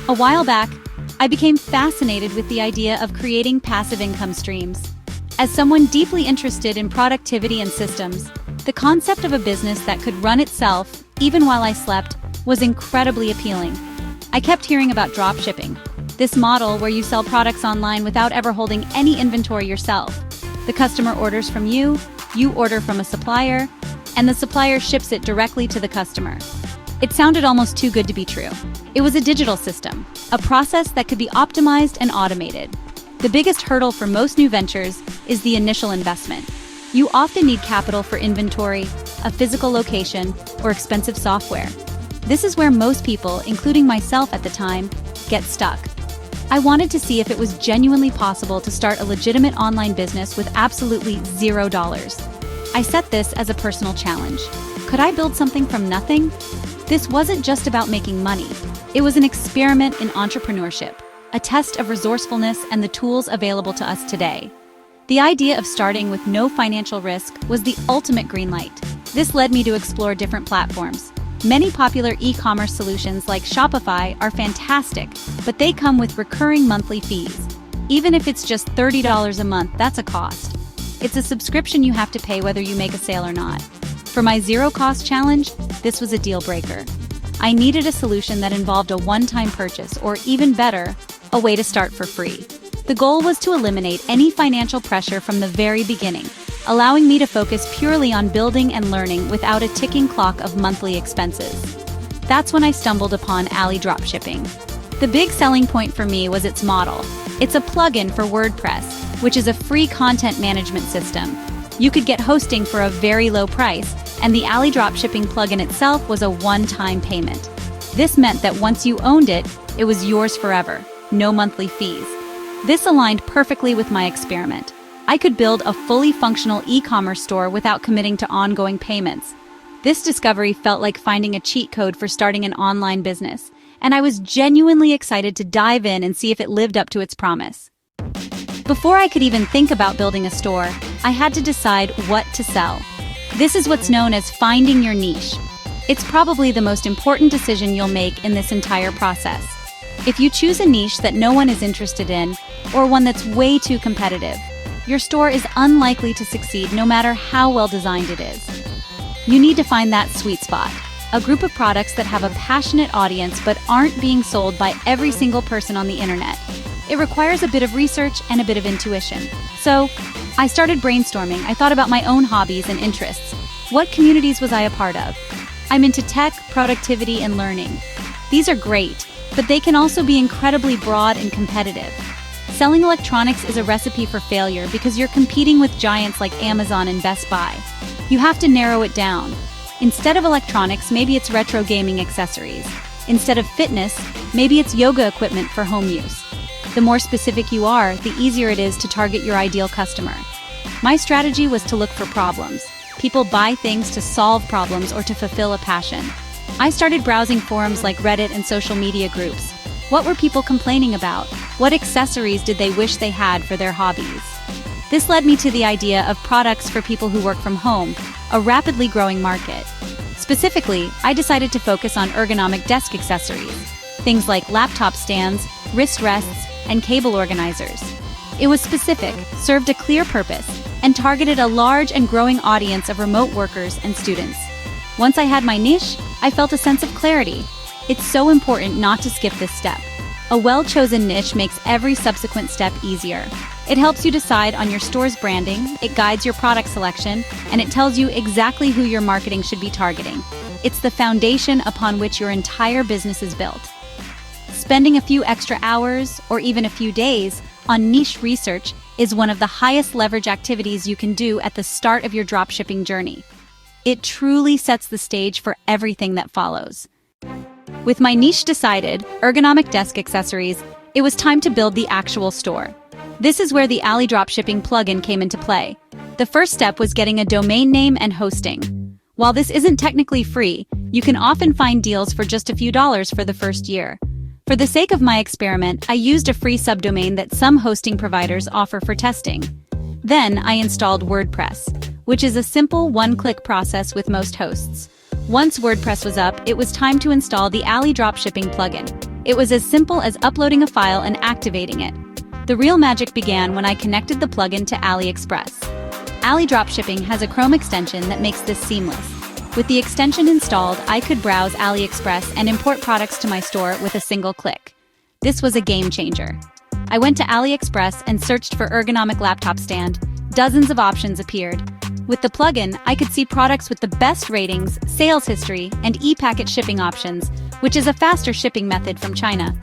A while back, I became fascinated with the idea of creating passive income streams. As someone deeply interested in productivity and systems, the concept of a business that could run itself, even while I slept, was incredibly appealing. I kept hearing about dropshipping, this model where you sell products online without ever holding any inventory yourself. The customer orders from you, you order from a supplier, and the supplier ships it directly to the customer. It sounded almost too good to be true. It was a digital system, a process that could be optimized and automated. The biggest hurdle for most new ventures is the initial investment. You often need capital for inventory, a physical location, or expensive software. This is where most people, including myself at the time, get stuck. I wanted to see if it was genuinely possible to start a legitimate online business with absolutely $0. I set this as a personal challenge. Could I build something from nothing? This wasn't just about making money. It was an experiment in entrepreneurship, a test of resourcefulness and the tools available to us today. The idea of starting with no financial risk was the ultimate green light. This led me to explore different platforms. Many popular e-commerce solutions like Shopify are fantastic, but they come with recurring monthly fees. Even if it's just $30 a month, that's a cost. It's a subscription you have to pay whether you make a sale or not. For my zero-cost challenge, this was a deal breaker. I needed a solution that involved a one-time purchase, or even better, a way to start for free. The goal was to eliminate any financial pressure from the very beginning, allowing me to focus purely on building and learning without a ticking clock of monthly expenses. That's when I stumbled upon AliDropshipping. The big selling point for me was its model. It's a plugin for WordPress, which is a free content management system. You could get hosting for a very low price, and the AliDropshipping plugin itself was a one-time payment. This meant that once you owned it, it was yours forever, no monthly fees. This aligned perfectly with my experiment. I could build a fully functional e-commerce store without committing to ongoing payments. This discovery felt like finding a cheat code for starting an online business, and I was genuinely excited to dive in and see if it lived up to its promise. Before I could even think about building a store, I had to decide what to sell. This is what's known as finding your niche. It's probably the most important decision you'll make in this entire process. If you choose a niche that no one is interested in, or one that's way too competitive, your store is unlikely to succeed no matter how well designed it is. You need to find that sweet spot, a group of products that have a passionate audience but aren't being sold by every single person on the internet. It requires a bit of research and a bit of intuition. So, I started brainstorming. I thought about my own hobbies and interests. What communities was I a part of? I'm into tech, productivity, and learning. These are great, but they can also be incredibly broad and competitive. Selling electronics is a recipe for failure because you're competing with giants like Amazon and Best Buy. You have to narrow it down. Instead of electronics, maybe it's retro gaming accessories. Instead of fitness, maybe it's yoga equipment for home use. The more specific you are, the easier it is to target your ideal customer. My strategy was to look for problems. People buy things to solve problems or to fulfill a passion. I started browsing forums like Reddit and social media groups. What were people complaining about? What accessories did they wish they had for their hobbies? This led me to the idea of products for people who work from home, a rapidly growing market. Specifically, I decided to focus on ergonomic desk accessories, things like laptop stands, wrist rests, and cable organizers. It was specific, served a clear purpose, and targeted a large and growing audience of remote workers and students. Once I had my niche, I felt a sense of clarity. It's so important not to skip this step. A well-chosen niche makes every subsequent step easier. It helps you decide on your store's branding, it guides your product selection, and it tells you exactly who your marketing should be targeting. It's the foundation upon which your entire business is built. Spending a few extra hours, or even a few days, on niche research is one of the highest leverage activities you can do at the start of your dropshipping journey. It truly sets the stage for everything that follows. With my niche decided, ergonomic desk accessories, it was time to build the actual store. This is where the AliDropshipping plugin came into play. The first step was getting a domain name and hosting. While this isn't technically free, you can often find deals for just a few dollars for the first year. For the sake of my experiment, I used a free subdomain that some hosting providers offer for testing. Then I installed WordPress, which is a simple one-click process with most hosts. Once WordPress was up, it was time to install the AliDropshipping plugin. It was as simple as uploading a file and activating it. The real magic began when I connected the plugin to AliExpress. AliDropshipping has a Chrome extension that makes this seamless. With the extension installed, I could browse AliExpress and import products to my store with a single click. This was a game changer. I went to AliExpress and searched for ergonomic laptop stand. Dozens of options appeared. With the plugin, I could see products with the best ratings, sales history, and e-packet shipping options, which is a faster shipping method from China.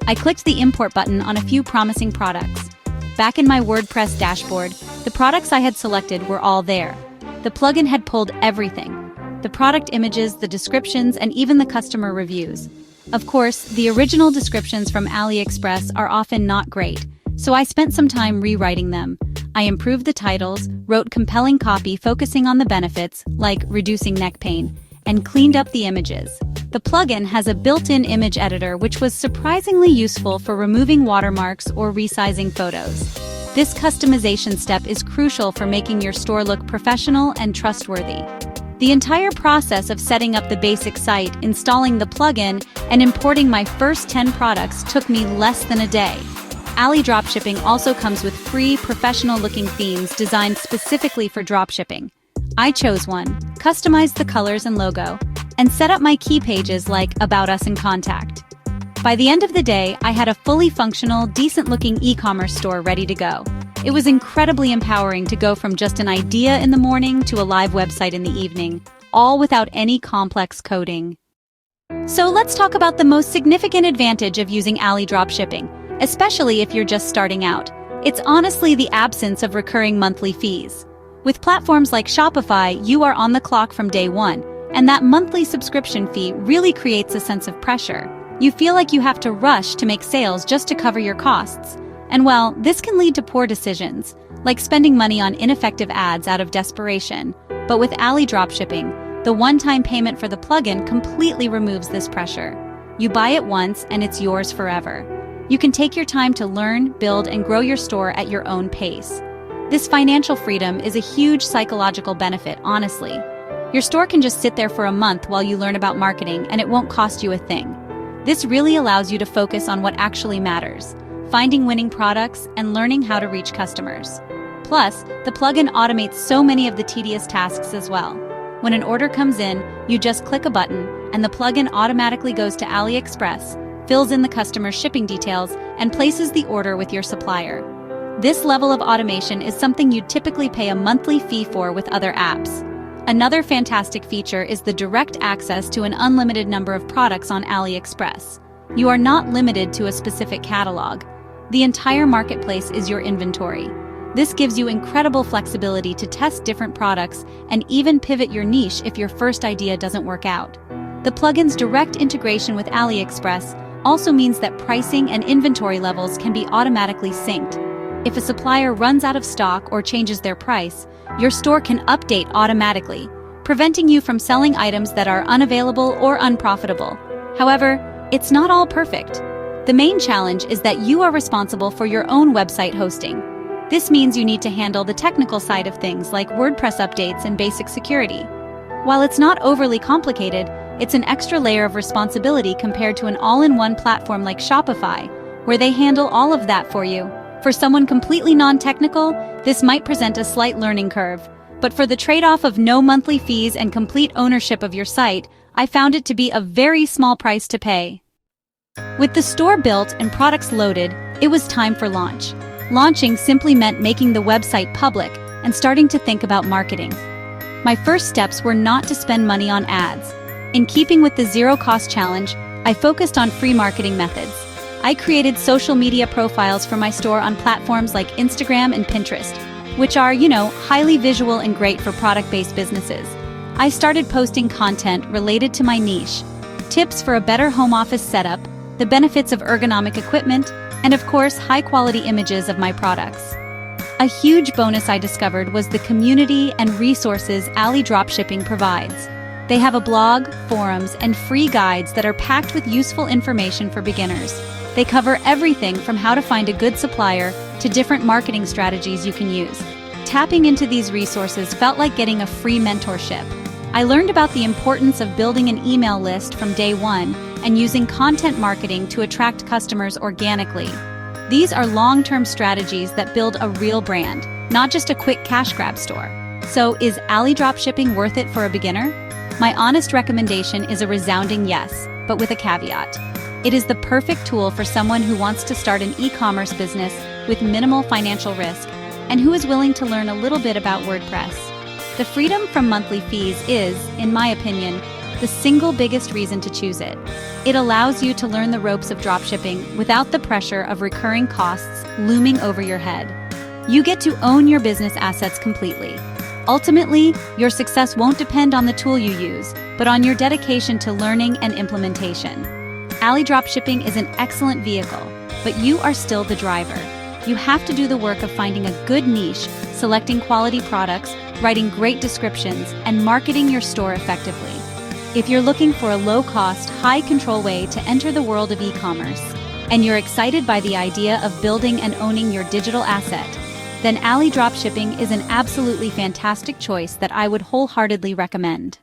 I clicked the import button on a few promising products. Back in my WordPress dashboard, the products I had selected were all there. The plugin had pulled everything: the product images, the descriptions, and even the customer reviews. Of course, the original descriptions from AliExpress are often not great, so I spent some time rewriting them. I improved the titles, wrote compelling copy focusing on the benefits, like reducing neck pain, and cleaned up the images. The plugin has a built-in image editor which was surprisingly useful for removing watermarks or resizing photos. This customization step is crucial for making your store look professional and trustworthy. The entire process of setting up the basic site, installing the plugin, and importing my first 10 products took me less than a day. AliDropshipping also comes with free, professional-looking themes designed specifically for dropshipping. I chose one, customized the colors and logo, and set up my key pages like About Us and Contact. By the end of the day, I had a fully functional, decent-looking e-commerce store ready to go. It was incredibly empowering to go from just an idea in the morning to a live website in the evening, all without any complex coding. So let's talk about the most significant advantage of using AliDropshipping, especially if you're just starting out. It's honestly the absence of recurring monthly fees. With platforms like Shopify, you are on the clock from day one, and that monthly subscription fee really creates a sense of pressure. You feel like you have to rush to make sales just to cover your costs. And well, this can lead to poor decisions, like spending money on ineffective ads out of desperation. But with AliDropshipping, the one-time payment for the plugin completely removes this pressure. You buy it once and it's yours forever. You can take your time to learn, build, and grow your store at your own pace. This financial freedom is a huge psychological benefit, honestly. Your store can just sit there for a month while you learn about marketing, and it won't cost you a thing. This really allows you to focus on what actually matters: finding winning products and learning how to reach customers. Plus, the plugin automates so many of the tedious tasks as well. When an order comes in, you just click a button, and the plugin automatically goes to AliExpress, fills in the customer's shipping details, and places the order with your supplier. This level of automation is something you'd typically pay a monthly fee for with other apps. Another fantastic feature is the direct access to an unlimited number of products on AliExpress. You are not limited to a specific catalog. The entire marketplace is your inventory. This gives you incredible flexibility to test different products and even pivot your niche if your first idea doesn't work out. The plugin's direct integration with AliExpress also means that pricing and inventory levels can be automatically synced. If a supplier runs out of stock or changes their price, your store can update automatically, preventing you from selling items that are unavailable or unprofitable. However, it's not all perfect. The main challenge is that you are responsible for your own website hosting. This means you need to handle the technical side of things like WordPress updates and basic security. While it's not overly complicated, it's an extra layer of responsibility compared to an all-in-one platform like Shopify, where they handle all of that for you. For someone completely non-technical, this might present a slight learning curve, but for the trade-off of no monthly fees and complete ownership of your site, I found it to be a very small price to pay. With the store built and products loaded, it was time for launch. Launching simply meant making the website public and starting to think about marketing. My first steps were not to spend money on ads. In keeping with the zero-cost challenge, I focused on free marketing methods. I created social media profiles for my store on platforms like Instagram and Pinterest, which are, highly visual and great for product-based businesses. I started posting content related to my niche, tips for a better home office setup, the benefits of ergonomic equipment, and of course, high-quality images of my products. A huge bonus I discovered was the community and resources AliDropshipping provides. They have a blog, forums, and free guides that are packed with useful information for beginners. They cover everything from how to find a good supplier to different marketing strategies you can use. Tapping into these resources felt like getting a free mentorship. I learned about the importance of building an email list from day one and using content marketing to attract customers organically. These are long-term strategies that build a real brand, not just a quick cash grab store. So, is AliDropshipping worth it for a beginner? My honest recommendation is a resounding yes, but with a caveat. It is the perfect tool for someone who wants to start an e-commerce business with minimal financial risk and who is willing to learn a little bit about WordPress. The freedom from monthly fees is, in my opinion, the single biggest reason to choose it. It allows you to learn the ropes of dropshipping without the pressure of recurring costs looming over your head. You get to own your business assets completely. Ultimately, your success won't depend on the tool you use, but on your dedication to learning and implementation. AliDropshipping is an excellent vehicle, but you are still the driver. You have to do the work of finding a good niche, selecting quality products, writing great descriptions, and marketing your store effectively. If you're looking for a low-cost, high-control way to enter the world of e-commerce, and you're excited by the idea of building and owning your digital asset, then AliDropshipping is an absolutely fantastic choice that I would wholeheartedly recommend.